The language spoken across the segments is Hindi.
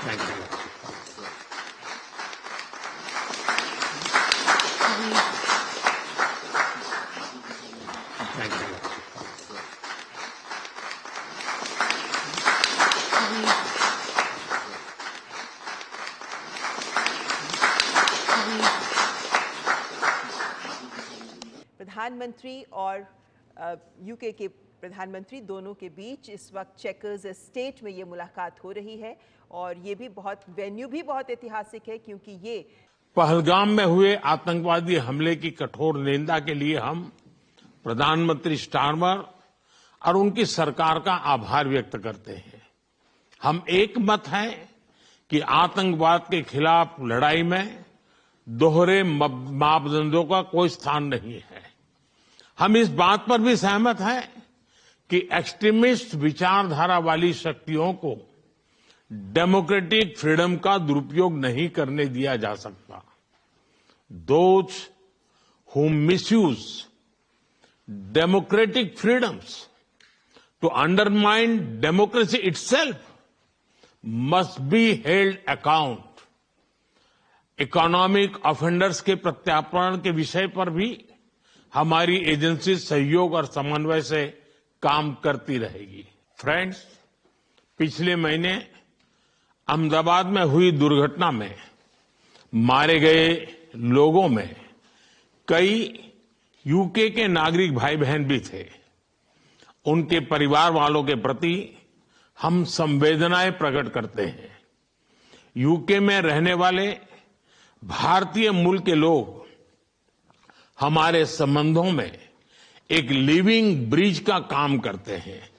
Thank you. Thank you. प्रधानमंत्री और यूके के प्रधानमंत्री दोनों के बीच इस वक्त चेकर्स एस्टेट में ये मुलाकात हो रही है और ये भी वेन्यू भी बहुत ऐतिहासिक है क्योंकि ये पहलगाम में हुए आतंकवादी हमले की कठोर निंदा के लिए हम प्रधानमंत्री स्टारमर और उनकी सरकार का आभार व्यक्त करते हैं। हम एक मत हैं कि आतंकवाद के खिलाफ लड़ाई में दोहरे मापदंडों का कोई स्थान नहीं है। हम इस बात पर भी सहमत हैं कि एक्सट्रीमिस्ट विचारधारा वाली शक्तियों को डेमोक्रेटिक फ्रीडम का दुरुपयोग नहीं करने दिया जा सकता। Those who misuse democratic freedoms to undermine democracy itself must be held account. Economic offenders के प्रत्यार्पण के विषय पर भी हमारी एजेंसी सहयोग और समन्वय से काम करती रहेगी। फ्रेंड्स, पिछले महीने अहमदाबाद में हुई दुर्घटना में मारे गए लोगों में कई यूके के नागरिक भाई बहन भी थे। उनके परिवार वालों के प्रति हम संवेदनाएं प्रकट करते हैं। यूके में रहने वाले भारतीय मूल के लोग हमारे संबंधों में एक लिविंग ब्रिज का काम करते हैं।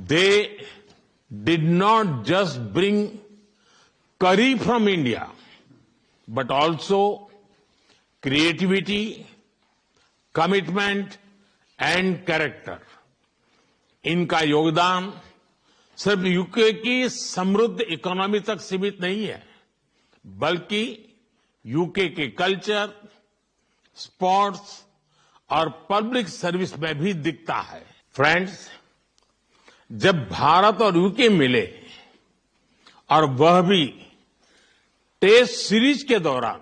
They did not just bring curry from India but also creativity, commitment and character. इनका योगदान सिर्फ यूके की समृद्ध इकोनॉमी तक सीमित नहीं है, बल्कि यूके के कल्चर, स्पोर्ट्स और पब्लिक सर्विस में भी दिखता है। फ्रेंड्स, जब भारत और यूके मिले और वह भी टेस्ट सीरीज के दौरान,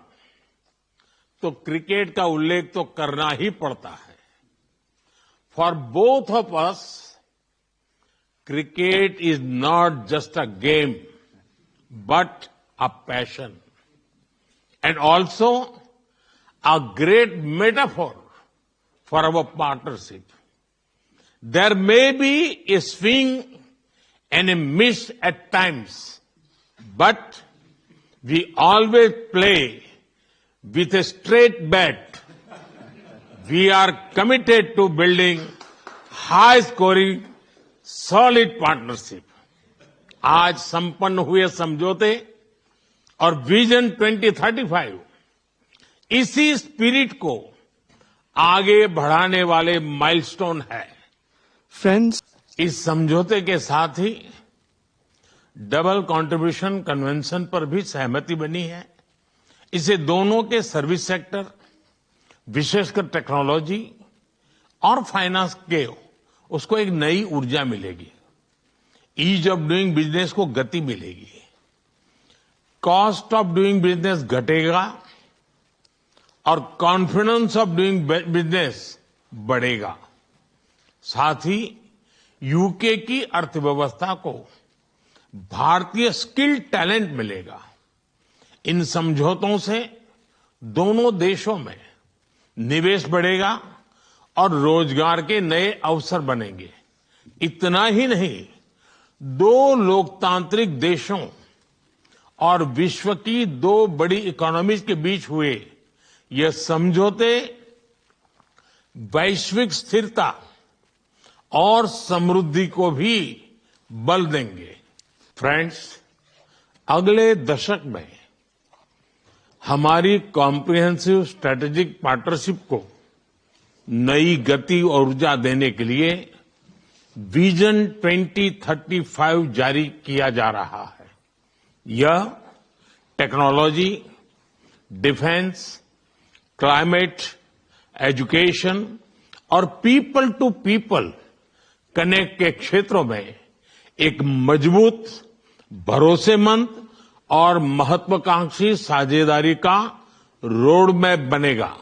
तो क्रिकेट का उल्लेख तो करना ही पड़ता है। For both of us, cricket is not just a game, but a passion, and also a great metaphor for our partnership. There may be a swing and a miss at times, but we always play with a straight bat. We are committed to building high-scoring solid partnership. आज संपन्न हुए समझौते और विजन 2035 इसी स्पिरिट को आगे बढ़ाने वाले माइलस्टोन है। फ्रेंड्स, इस समझौते के साथ ही डबल कंट्रीब्यूशन कन्वेंशन पर भी सहमति बनी है। इसे दोनों के सर्विस सेक्टर, विशेषकर टेक्नोलॉजी और फाइनेंस के उसको एक नई ऊर्जा मिलेगी। ईज ऑफ डूइंग बिजनेस को गति मिलेगी। कॉस्ट ऑफ डूइंग बिजनेस घटेगा और कॉन्फिडेंस ऑफ डूइंग बिजनेस बढ़ेगा। साथ ही यूके की अर्थव्यवस्था को भारतीय स्किल टैलेंट मिलेगा। इन समझौतों से दोनों देशों में निवेश बढ़ेगा और रोजगार के नए अवसर बनेंगे। इतना ही नहीं, दो लोकतांत्रिक देशों और विश्व की दो बड़ी इकोनॉमीज के बीच हुए ये समझौते वैश्विक स्थिरता और समृद्धि को भी बल देंगे। फ्रेंड्स, अगले दशक में हमारी कॉम्प्रिहेंसिव स्ट्रेटेजिक पार्टनरशिप को नई गति और ऊर्जा देने के लिए विजन 2035 जारी किया जा रहा है। यह टेक्नोलॉजी, डिफेंस, क्लाइमेट, एजुकेशन और पीपल टू पीपल कनेक्ट के क्षेत्रों में एक मजबूत भरोसेमंद और महत्वाकांक्षी साझेदारी का रोड मैप बनेगा।